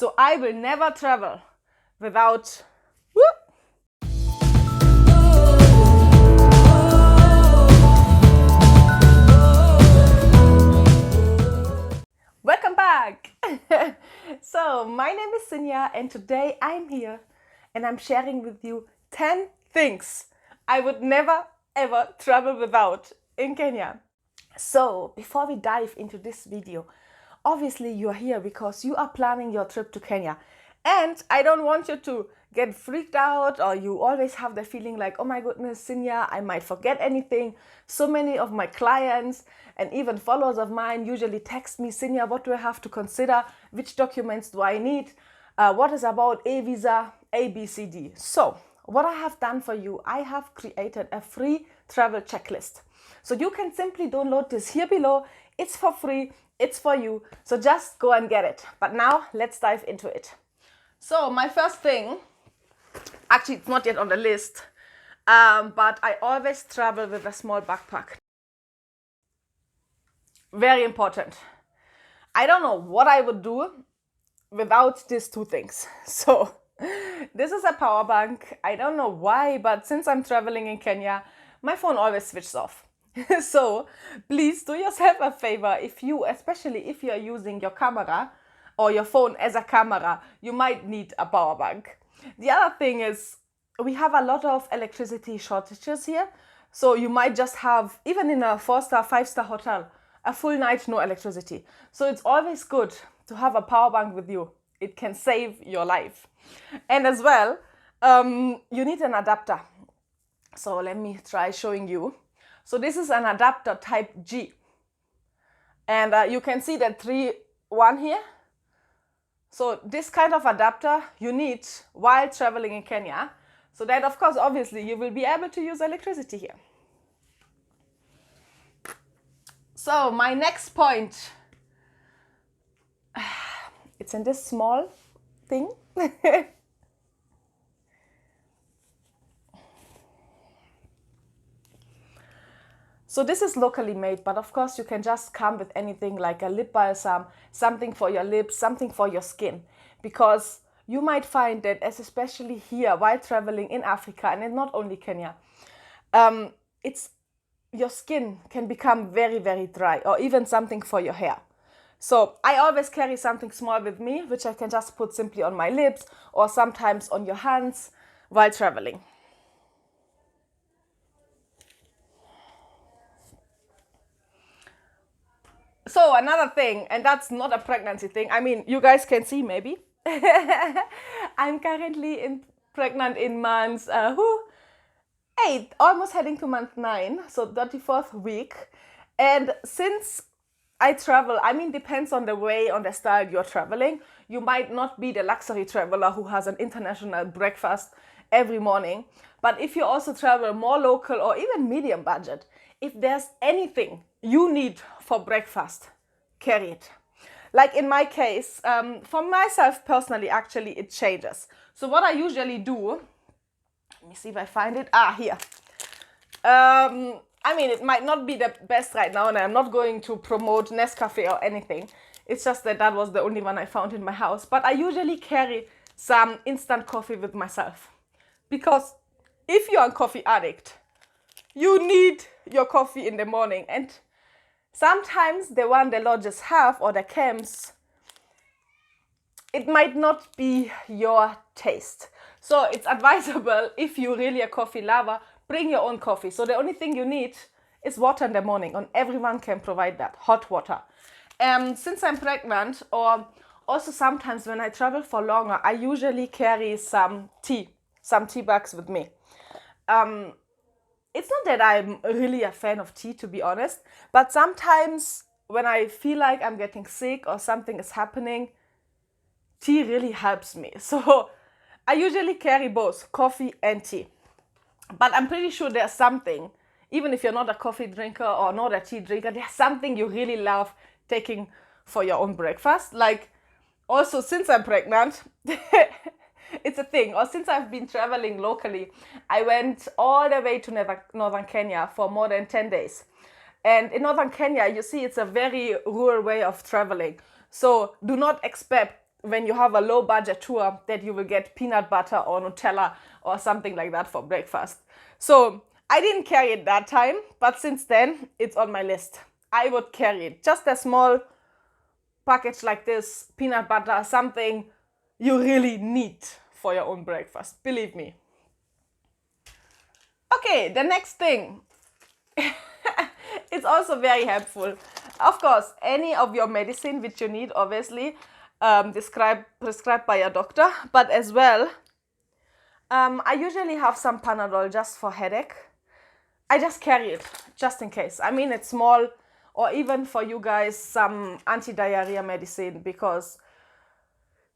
So I will never travel without whoop. Welcome back. So my name is Sinja and today I'm here and I'm sharing with you 10 things I would never ever travel without in Kenya. So before we dive into this video, obviously you're here because you are planning your trip to Kenya, and I don't want you to get freaked out or you always have the feeling like, oh my goodness, Sinja, I might forget anything. So many of my clients and even followers of mine usually text me, Sinja, what do I have to consider? Which documents do I need? What is about a visa, A, B, C, D? So what I have done for you, I have created a free travel checklist. So you can simply download this here below. It's for free, it's for you. So just go and get it. But now let's dive into it. So my first thing, actually it's not yet on the list, but I always travel with a small backpack. Very important. I don't know what I would do without these two things. So this is a power bank. I don't know why, but since I'm traveling in Kenya, my phone always switches off. So please do yourself a favor, especially if you are using your camera or your phone as a camera, you might need a power bank. The other thing is we have a lot of electricity shortages here. So you might just have, even in a 4-star, 5-star hotel, a full night no electricity. So it's always good to have a power bank with you. It can save your life. And as well, you need an adapter. So let me try showing you. So this is an adapter type G. And you can see that 3-1 here. So this kind of adapter you need while traveling in Kenya. So that, of course, obviously, you will be able to use electricity here. So my next point, it's in this small thing. So this is locally made, but of course you can just come with anything like a lip balsam, something for your lips, something for your skin. Because you might find that, especially here while traveling in Africa and in not only Kenya, your skin can become very, very dry, or even something for your hair. So I always carry something small with me, which I can just put simply on my lips or sometimes on your hands while traveling. So another thing, and that's not a pregnancy thing. I mean, you guys can see maybe. I'm currently pregnant in months 8, almost heading to month 9, so 34th week. And since I travel, I mean, depends on the way, on the style you're traveling. You might not be the luxury traveler who has an international breakfast every morning. But if you also travel more local or even medium budget, if there's anything you need for breakfast, carry it. Like in my case, for myself personally, actually, it changes. So what I usually do, let me see if I find it. Here. I mean, it might not be the best right now, and I'm not going to promote Nescafe or anything. It's just that was the only one I found in my house. But I usually carry some instant coffee with myself. Because if you're a coffee addict, you need your coffee in the morning. And sometimes the one the lodges have or the camps, it might not be your taste. So it's advisable, if you're really a coffee lover, bring your own coffee. So the only thing you need is water in the morning, and everyone can provide that, hot water. Since I'm pregnant, or also sometimes when I travel for longer, I usually carry some tea bags with me. It's not that I'm really a fan of tea, to be honest, but sometimes when I feel like I'm getting sick or something is happening, tea really helps me. So I usually carry both coffee and tea. But I'm pretty sure there's something, even if you're not a coffee drinker or not a tea drinker, there's something you really love taking for your own breakfast. Like, also, since I'm pregnant, it's a thing. Or since I've been traveling locally, I went all the way to northern Kenya for more than 10 days. And in northern Kenya, you see, it's a very rural way of traveling. So do not expect when you have a low budget tour that you will get peanut butter or Nutella or something like that for breakfast. So I didn't carry it that time, but since then it's on my list. I would carry it. Just a small package like this, peanut butter, something you really need for your own breakfast, believe me. Okay, the next thing. It's also very helpful. Of course, any of your medicine which you need, obviously, prescribed by a doctor, but as well, I usually have some Panadol just for headache. I just carry it, just in case. I mean, it's small, or even for you guys, some anti-diarrhea medicine, because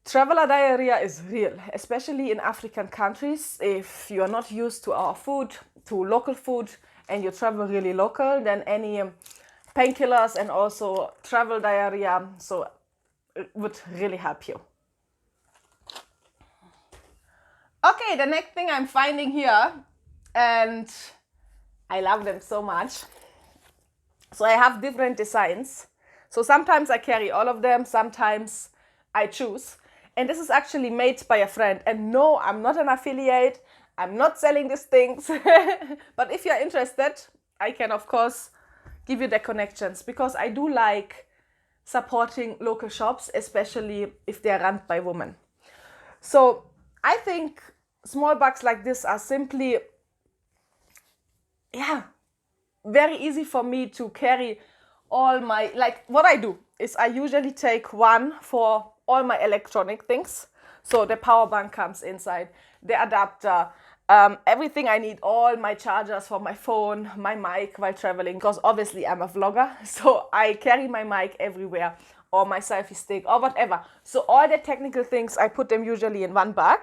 traveler diarrhea is real, especially in African countries. If you are not used to our food, to local food, and you travel really local, then any painkillers and also travel diarrhea, so it would really help you. Okay, the next thing I'm finding here, and I love them so much. So I have different designs. So sometimes I carry all of them, sometimes I choose. And this is actually made by a friend. And no, I'm not an affiliate. I'm not selling these things. But if you're interested, I can, of course, give you the connections, because I do like supporting local shops, especially if they're run by women. So I think small bags like this are simply, very easy for me to carry all my, like what I do is I usually take one for all my electronic things. So the power bank comes inside, the adapter, everything I need, all my chargers for my phone, my mic while traveling, because obviously I'm a vlogger, so I carry my mic everywhere, or my selfie stick, or whatever. So all the technical things, I put them usually in one bag,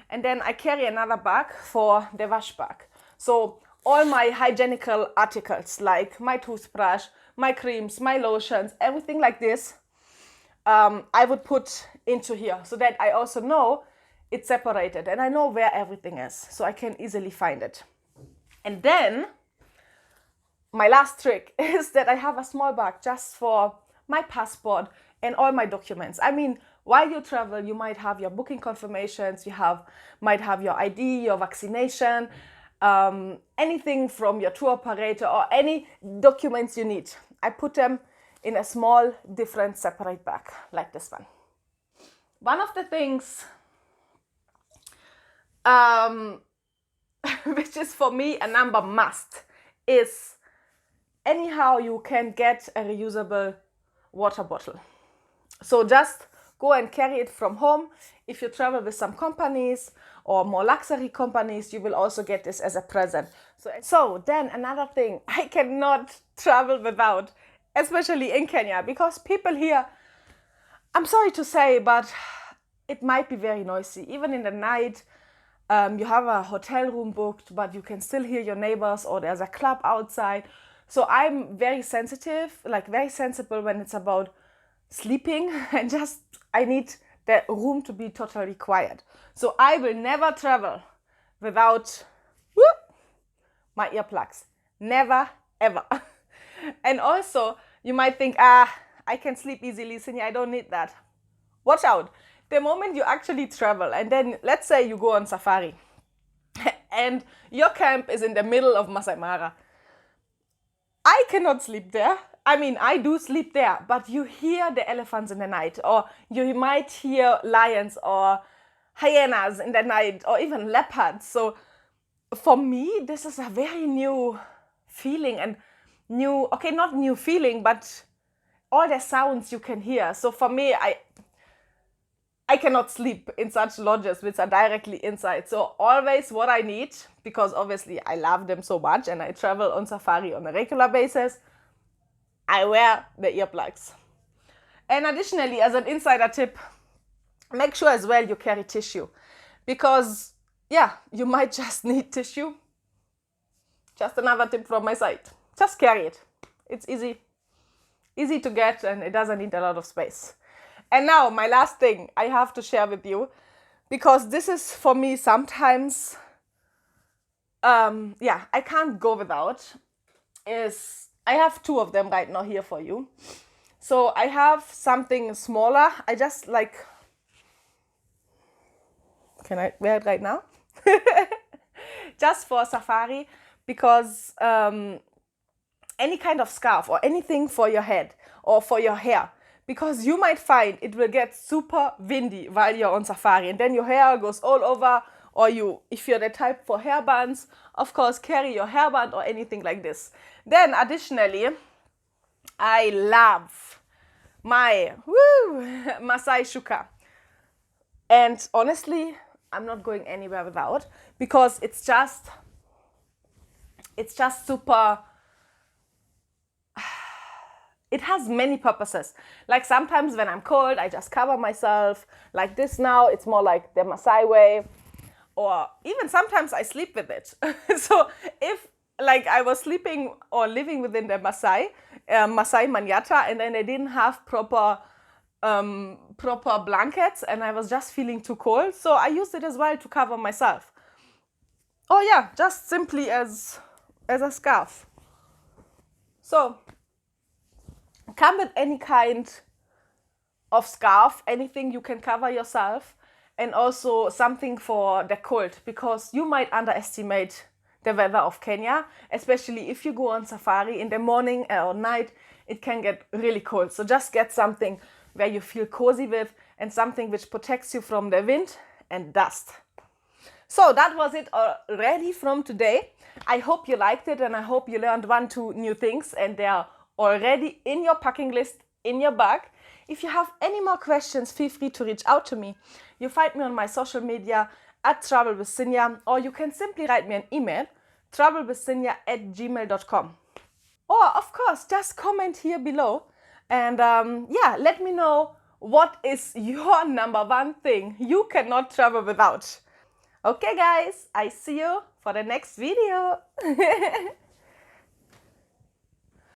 and then I carry another bag for the wash bag. So all my hygienical articles, like my toothbrush, my creams, my lotions, everything like this, I would put into here, so that I also know it's separated and I know where everything is, so I can easily find it. And then my last trick is that I have a small bag just for my passport and all my documents. I mean, while you travel, you might have your booking confirmations, might have your ID, your vaccination, anything from your tour operator, or any documents you need. I put them in a small, different, separate bag, like this one. One of the things which is for me a number must, is anyhow you can get a reusable water bottle. So just go and carry it from home. If you travel with some companies or more luxury companies, you will also get this as a present. So then another thing I cannot travel without, especially in Kenya, because people here, I'm sorry to say, but it might be very noisy. Even in the night, you have a hotel room booked, but you can still hear your neighbors, or there's a club outside. So I'm very sensitive, like very sensible when it's about sleeping, and just I need the room to be totally quiet. So I will never travel without my earplugs. Never, ever. And also, you might think, I can sleep easily, Sinja, I don't need that. Watch out. The moment you actually travel, and then let's say you go on safari, and your camp is in the middle of Masai Mara, I cannot sleep there. I mean, I do sleep there, but you hear the elephants in the night, or you might hear lions or hyenas in the night, or even leopards. So for me, this is a very new feeling, and not new feeling, but all the sounds you can hear. So for me, I cannot sleep in such lodges which are directly inside. So always what I need, because obviously I love them so much and I travel on safari on a regular basis, I wear the earplugs. And additionally, as an insider tip, make sure as well you carry tissue, because you might just need tissue. Just another tip from my side. Just carry it. It's easy to get, and it doesn't need a lot of space. And now my last thing I have to share with you, because this is for me sometimes, I can't go without, is I have two of them right now here for you. So I have something smaller. I just like Can I wear it right now? Just for safari, because any kind of scarf or anything for your head or for your hair, because you might find it will get super windy while you're on safari, and then your hair goes all over. Or if you're the type for hair bands, of course, carry your hairband or anything like this. Then additionally, I love my Masai shuka. And honestly, I'm not going anywhere without, because it's just super. It has many purposes. Like sometimes when I'm cold, I just cover myself like this now. It's more like the Masai way. Or even sometimes I sleep with it. So if like I was sleeping or living within the Masai Manyata, and then they didn't have proper blankets, and I was just feeling too cold, so I used it as well to cover myself. Oh yeah, just simply as a scarf. So come with any kind of scarf, anything you can cover yourself, and also something for the cold, because you might underestimate the weather of Kenya, especially if you go on safari in the morning or night. It can get really cold, so just get something where you feel cozy with, and something which protects you from the wind and dust. So that was it already from today. I hope you liked it, and I hope you learned 1-2 new things, and they are already in your packing list in your bag. If you have any more questions, feel free to reach out to me. You find me on my social media at Travel with Sinja, or you can simply write me an email, travelwithsinja@gmail.com. Or of course, just comment here below, and yeah, let me know what is your number 1 thing you cannot travel without. Okay guys, I see you for the next video.